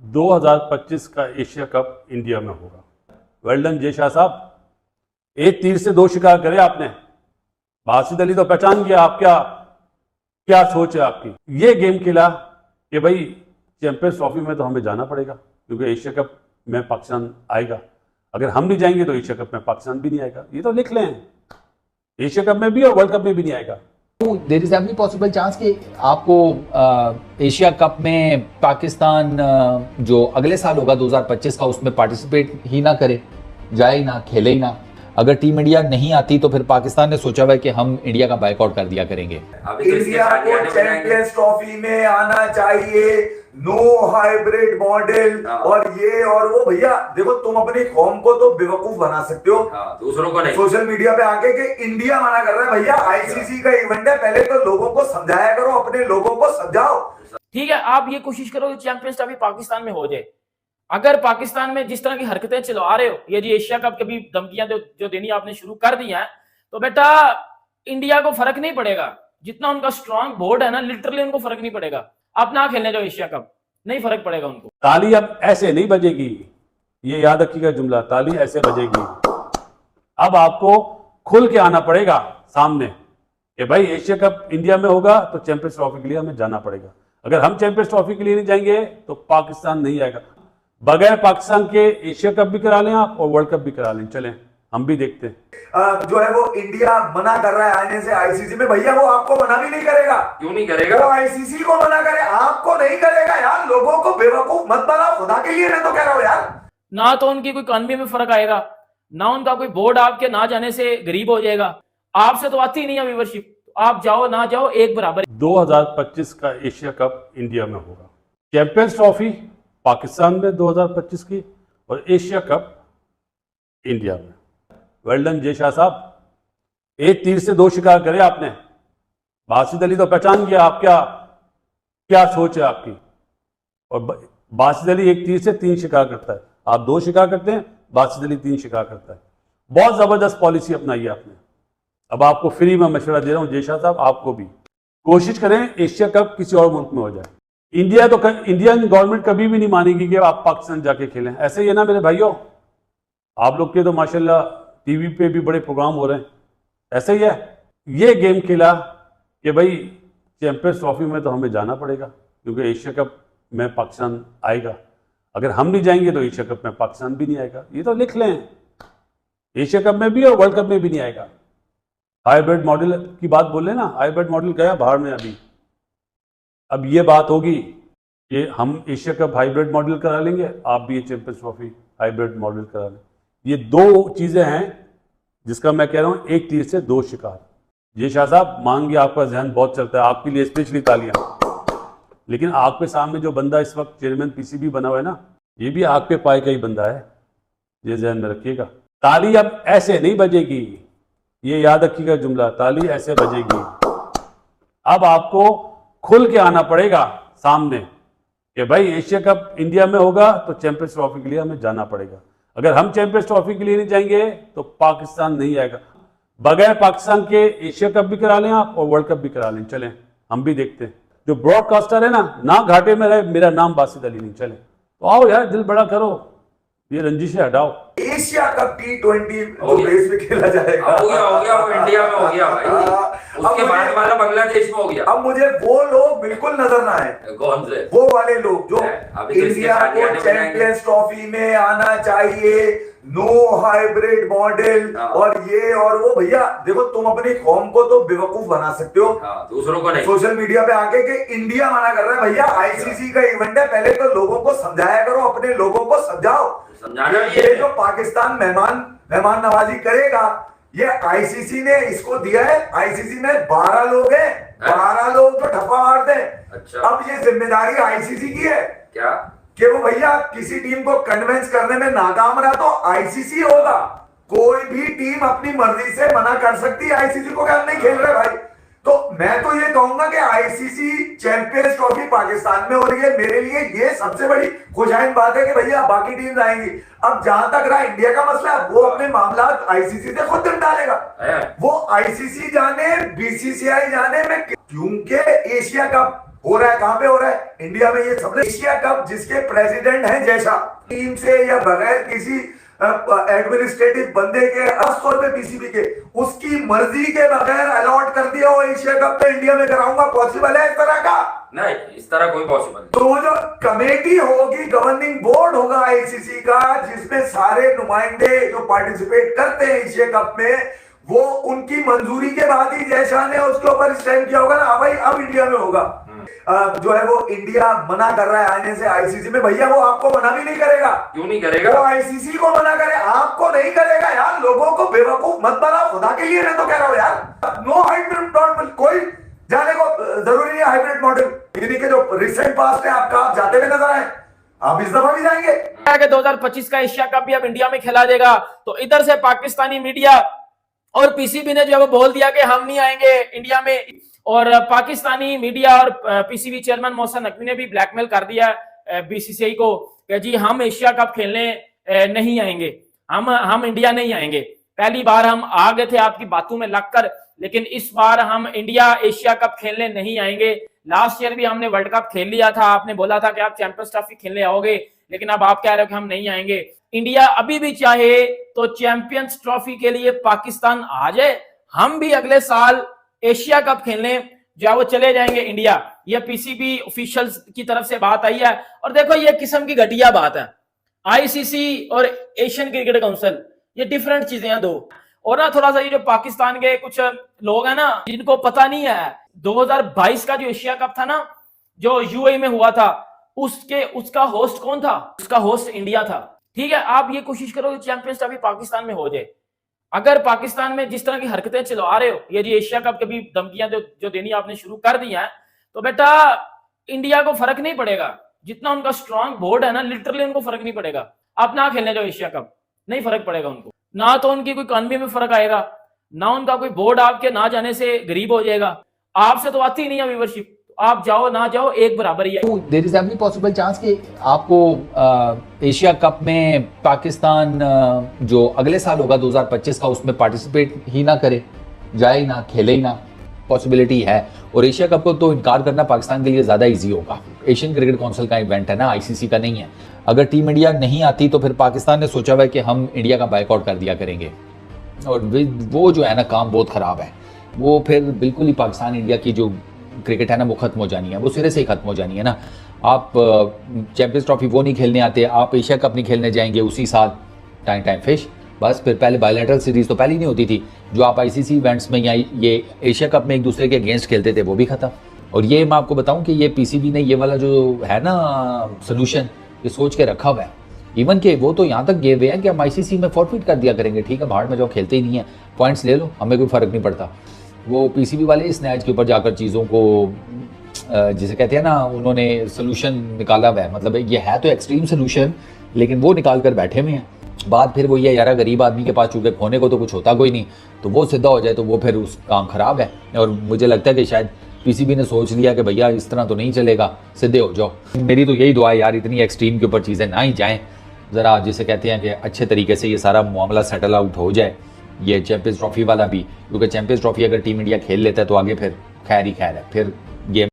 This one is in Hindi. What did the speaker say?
2025 का एशिया कप इंडिया में होगा। वेल डन जय शाह साहब, एक तीर से दो शिकार करे आपने। बासित अली तो पहचान गया आप क्या क्या सोच है आपकी। ये गेम खेला कि भाई चैंपियंस ट्रॉफी में तो हमें जाना पड़ेगा क्योंकि एशिया कप में पाकिस्तान आएगा। अगर हम नहीं जाएंगे तो एशिया कप में पाकिस्तान भी नहीं आएगा। ये तो लिख लें, एशिया कप में भी और वर्ल्ड कप में भी नहीं आएगा। There is every possible chance कि आपको एशिया कप में पाकिस्तान जो अगले साल होगा 2025 का, उसमें पार्टिसिपेट ही ना करे, जाए ही ना, खेले ही ना। अगर टीम इंडिया नहीं आती तो फिर पाकिस्तान ने सोचा हुआ है कि हम इंडिया का बायकॉट कर दिया करेंगे। इंडिया को चैंपियंस ट्रॉफी में आना चाहिए, नो हाइब्रिड मॉडल और ये और वो। भैया देखो, तुम अपनी कौम को तो बेवकूफ बना सकते हो, दूसरों को नहीं। सोशल मीडिया पे आके कि इंडिया मना कर रहा है। भैया आईसीसी का इवेंट है, पहले तो लोगों को समझाया करो, अपने लोगों को समझाओ। ठीक है, आप ये कोशिश करो कि चैंपियंस ट्रॉफी पाकिस्तान में हो जाए। अगर पाकिस्तान में जिस तरह की हरकतें चलवा रहे हो, ये जी एशिया कप के भी धमकियां जो देनी आपने शुरू कर दी हैं, तो बेटा इंडिया को फर्क नहीं पड़ेगा। जितना उनका स्ट्रांग बोर्ड है ना, लिटरली उनको फर्क नहीं पड़ेगा। आप ना खेलने जाओ एशिया कप, नहीं फर्क पड़ेगा उनको। ताली अब ऐसे नहीं बजेगी, ये याद रखिएगा जुमला, ताली ऐसे बजेगी। अब आपको खुल के आना पड़ेगा सामने कि भाई एशिया कप इंडिया में होगा तो चैंपियंस ट्रॉफी के लिए हमें जाना पड़ेगा। अगर हम चैंपियंस ट्रॉफी के लिए नहीं जाएंगे तो पाकिस्तान नहीं आएगा। बगैर पाकिस्तान के एशिया कप भी करा लें आप और वर्ल्ड कप भी करा लें, चलें हम भी देखते हैं। जो है वो इंडिया मना कर रहा है आने से आईसीसी में। भैया वो आपको मना भी नहीं करेगा। क्यों नहीं करेगा? वो आईसीसी को मना करे, आपको नहीं करेगा। यार लोगों को बेवकूफ मत बनाओ खुदा के लिए, मैं तो कह रहा हूँ यार। ना तो उनकी कोई इकॉनमी में फर्क आएगा, ना उनका कोई बोर्ड आपके ना जाने से गरीब हो जाएगा। आपसे तो आती ही नहीं है व्यूअरशिप, आप जाओ ना जाओ एक बराबर। 2025 का एशिया कप इंडिया में होगा। चैंपियंस ट्रॉफी पाकिस्तान में 2025 की और एशिया कप इंडिया में। वेल डन जय शाह साहब, एक तीर से दो शिकार करे आपने। बासित अली तो पहचान गया आप क्या सोच है आपकी। और बासित अली एक तीर से तीन शिकार करता है, आप दो शिकार करते हैं, बासित अली तीन शिकार करता है। बहुत जबरदस्त पॉलिसी अपनाई है आपने। अब आपको फ्री में मशवरा दे रहा हूं जय शाह साहब, आपको भी कोशिश करें एशिया कप किसी और मुल्क में हो जाए। इंडियन गवर्नमेंट कभी भी नहीं मानेगी कि आप पाकिस्तान जाके खेलें। ऐसे ही है ना मेरे भाइयों, आप लोग के तो माशाल्लाह टीवी पे भी बड़े प्रोग्राम हो रहे हैं, ऐसे ही है। ये गेम खेला कि भाई चैंपियंस ट्रॉफी में तो हमें जाना पड़ेगा क्योंकि एशिया कप में पाकिस्तान आएगा। अगर हम नहीं जाएंगे तो एशिया कप में पाकिस्तान भी नहीं आएगा। ये तो लिख लें, एशिया कप में भी और वर्ल्ड कप में भी नहीं आएगा। हाइब्रिड मॉडल की बात बोले ना, हाइब्रिड मॉडल गया बाहर में अभी। अब ये बात होगी कि हम एशिया कप हाइब्रिड मॉडल करा लेंगे, आप भी ये चैंपियंस ट्रॉफी हाइब्रिड मॉडल करा लें। ये दो चीजें हैं जिसका मैं कह रहा हूं एक तीर से दो शिकार। ये शाह साहब मांगे, आपका जहन बहुत चलता है, आपके लिए स्पेशली तालियां। लेकिन आपके सामने जो बंदा इस वक्त चेयरमैन पीसीबी बना हुआ है ना, ये भी आपके पाए का ही बंदा है, ये जहन में रखिएगा। ताली अब ऐसे नहीं बजेगी, ये याद रखिएगा जुमला, ताली ऐसे बजेगी। अब आपको खुल के आना पड़ेगा सामने कि भाई एशिया कप इंडिया में होगा तो चैंपियंस ट्रॉफी के लिए हमें जाना पड़ेगा। अगर हम चैंपियंस ट्रॉफी के लिए नहीं जाएंगे तो पाकिस्तान नहीं आएगा। बगैर पाकिस्तान के एशिया कप भी करा लें आप और वर्ल्ड कप भी करा लें, चलें हम भी देखते हैं। जो ब्रॉडकास्टर है ना घाटे में रहे, मेरा नाम बासित अली नहीं, चले तो आओ यार दिल बड़ा करो, ये रंजिशें हटाओ। एशिया कप T20 बेस में खेला जाएगा। हो गया वो इंडिया में हो गया भाई। उसके बाद वाला बांग्लादेश में हो गया। अब मुझे वो लोग बिल्कुल नजर ना आए। कौन से? वो वाले लोग जो इंडिया को चैंपियंस ट्रॉफी में आना चाहिए, नो हाइब्रिड मॉडल और ये और वो। भैया देखो, तुम अपनी कौम को तो बेवकूफ बना सकते हो, दूसरों को नहीं। सोशल मीडिया पे आके कि इंडिया मना कर रहा है। भैया आईसीसी का इवेंट है, पहले तो लोगों को समझाया करो, अपने लोगों को समझाओ। समझाना ये जो पाकिस्तान मेहमान नवाजी करेगा, ये आईसीसी ने इसको दिया है। आईसीसी में 12 लोग हैं, 12 लोग तो ठप्पा मारते हैं। अच्छा। अब ये जिम्मेदारी आईसीसी की है क्या कि वो भैया किसी टीम को कन्विंस करने में नाकाम रहा तो आईसीसी होगा। कोई भी टीम अपनी मर्जी से मना कर सकती है आईसीसी को कि हम नहीं खेल रहे भाई। तो मैं तो ये कहूंगा कि आईसीसी चैंपियंस ट्रॉफी पाकिस्तान में हो रही है, मेरे लिए ये सबसे बड़ी खुशहाल बात है कि भैया बाकी टीम आएंगी। अब जहां तक रहा इंडिया का मसला, वो अपने मामला आईसीसी से खुद निपटालेगा। वो आईसीसी जाने, बीसीसीआई जाने में, क्योंकि एशिया कप हो रहा है कहां पे हो रहा है? इंडिया में। ये सब एशिया कप जिसके प्रेसिडेंट हैं जैसा टीम से या बगैर किसी एडमिनिस्ट्रेटिव बंदे के 80 रुपए पीसीबी के उसकी मर्जी के बगैर अलॉट कर दिया वो एशिया कप पे इंडिया में कराऊंगा, पॉसिबल है इस तरह का? नहीं, इस तरह कोई पॉसिबल नहीं। तो वो जो कमेटी होगी, गवर्निंग बोर्ड होगा आईसीसी का, जिसमें सारे नुमाइंदे जो पार्टिसिपेट करते हैं एशिया कप में, वो उनकी मंजूरी के बाद ही जयशाह ने उसके ऊपर स्टैंप किया होगा ना, हाँ भाई अब इंडिया में होगा। जो है वो इंडिया मना कर रहा है आने से आईसीसी में, भैया वो आपको मना भी नहीं करेगा। क्यों नहीं करेगा? वो आईसीसी को मना करे, आपको नहीं करेगा यार। लोगों को बेवकूफ मत बनाओ खुदा के लिए, मैं तो कह रहा हूं यार। नो हाइब्रिड मॉडल, कोई जाने को जरूरी नहीं है हाइब्रिड मॉडल। इन्हीं के जो रिसेंट पास्ट है आपका, आप जाते हुए नजर आए, आप इस दफा भी जाएंगे। 2025 का एशिया कप भी अब इंडिया में खेला जाएगा, तो इधर से पाकिस्तानी मीडिया और पीसीबी ने जो है वो बोल दिया कि हम नहीं आएंगे इंडिया में, और पाकिस्तानी मीडिया और पीसीबी चेयरमैन मोहसिन नकवी ने भी ब्लैकमेल कर दिया बीसीसीआई को कि जी हम एशिया कप खेलने नहीं आएंगे, हम इंडिया नहीं आएंगे। पहली बार हम आ गए थे आपकी बातों में लगकर, लेकिन इस बार हम इंडिया एशिया कप खेलने नहीं आएंगे। लास्ट ईयर भी हमने वर्ल्ड कप खेल लिया था, आपने बोला था कि आप चैंपियंस ट्रॉफी खेलने आओगे, लेकिन अब आप कह रहे हो कि हम नहीं आएंगे। इंडिया अभी भी चाहे तो चैंपियंस ट्रॉफी के लिए पाकिस्तान आ जाए, हम भी अगले साल एशिया कप खेलने जो वो चले जाएंगे इंडिया। ये पीसीबी ऑफिशियल्स की तरफ से बात आई है। और देखो ये किस्म की घटिया बात है, आईसीसी और एशियन क्रिकेट काउंसिल ये डिफरेंट चीजें हैं दो। और ना थोड़ा सा ये जो पाकिस्तान के कुछ लोग हैं ना, जिनको पता नहीं है 2022 का जो एशिया कप था ना, जो यूएई में हुआ था, उसका होस्ट कौन था? उसका होस्ट इंडिया था। ठीक है, आप ये कोशिश करो कि चैंपियंस ट्रॉफी पाकिस्तान में हो जाए। अगर पाकिस्तान में जिस तरह की हरकतें चला रहे हो, ये जी एशिया कप के भी धमकियां जो देनी आपने शुरू कर दी हैं, तो बेटा इंडिया को फर्क नहीं पड़ेगा। जितना उनका स्ट्रांग बोर्ड है ना, लिटरली उनको फर्क नहीं पड़ेगा। आप ना खेलने जाओ एशिया कप, नहीं फर्क पड़ेगा उनको। ना तो उनकी कोई इकॉनमी में फर्क आएगा, ना उनका कोई बोर्ड आपके ना जाने से गरीब हो जाएगा। आपसे तो आती ही नहीं है व्यूवरशिप, आप जाओ ना जाओ एक बराबर ही है। There is every possible chance कि आपको एशिया कप में पाकिस्तान जो अगले साल होगा 2025 का, उसमें पार्टिसिपेट ही ना करे, जाए ही ना, खेले ही ना, पॉसिबिलिटी है। और एशिया कप को तो इनकार करना पाकिस्तान के लिए ज़्यादा इजी होगा। एशियन क्रिकेट काउंसिल का इवेंट है ना, आईसीसी का नहीं है। अगर टीम इंडिया नहीं आती तो फिर पाकिस्तान ने सोचा हुआ है कि हम इंडिया का बायकॉट कर दिया करेंगे, और वो जो है ना काम बहुत ख़राब है। वो फिर बिल्कुल ही पाकिस्तान इंडिया की जो क्रिकेट है ना वो खत्म हो जानी है, वो सिरे से ही खत्म हो जानी है ना। आप चैंपियंस ट्रॉफी वो नहीं खेलने आते, आप एशिया कप नहीं खेलने जाएंगे उसी साल, टाइम फिश। बस फिर पहले बायलैटरल सीरीज तो पहले ही नहीं होती थी, जो आप आईसीसी इवेंट्स में या ये एशिया कप में एक दूसरे के अगेंस्ट खेलते थे, वो भी खत्म। और ये मैं आपको बताऊं कि ये पीसीबी ने ये वाला जो है ना सोल्यूशन, ये सोच के रखा हुआ है। इवन के वो तो यहाँ तक गए हुए हैं कि हम आईसीसी में फॉरफिट कर दिया करेंगे, ठीक है बाहर में जो खेलते ही नहीं है, पॉइंट्स ले लो, हमें कोई फर्क नहीं पड़ता। वो पीसीबी वाले इस मैच के ऊपर जाकर चीज़ों को जिसे कहते हैं ना, उन्होंने सोल्यूशन निकाला हुआ है। मतलब ये है तो एक्सट्रीम सोल्यूशन, लेकिन वो निकाल कर बैठे हुए हैं। बात फिर वो ये यार गरीब आदमी के पास चूंकि खोने को तो कुछ होता कोई नहीं, तो वो सीधा हो जाए तो वो फिर उस काम खराब है। और मुझे लगता है कि शायद पीसीबी ने सोच लिया कि भैया इस तरह तो नहीं चलेगा, सीधे हो जाओ। मेरी तो यही दुआ है यार, इतनी एक्सट्रीम के ऊपर चीज़ें ना ही जाएँ, ज़रा जिसे कहते हैं कि अच्छे तरीके से ये सारा मामला सेटल आउट हो जाए, ये चैंपियंस ट्रॉफी वाला भी। क्योंकि चैंपियंस ट्रॉफी अगर टीम इंडिया खेल लेता है तो आगे फिर खैर ही खैर है, फिर गेम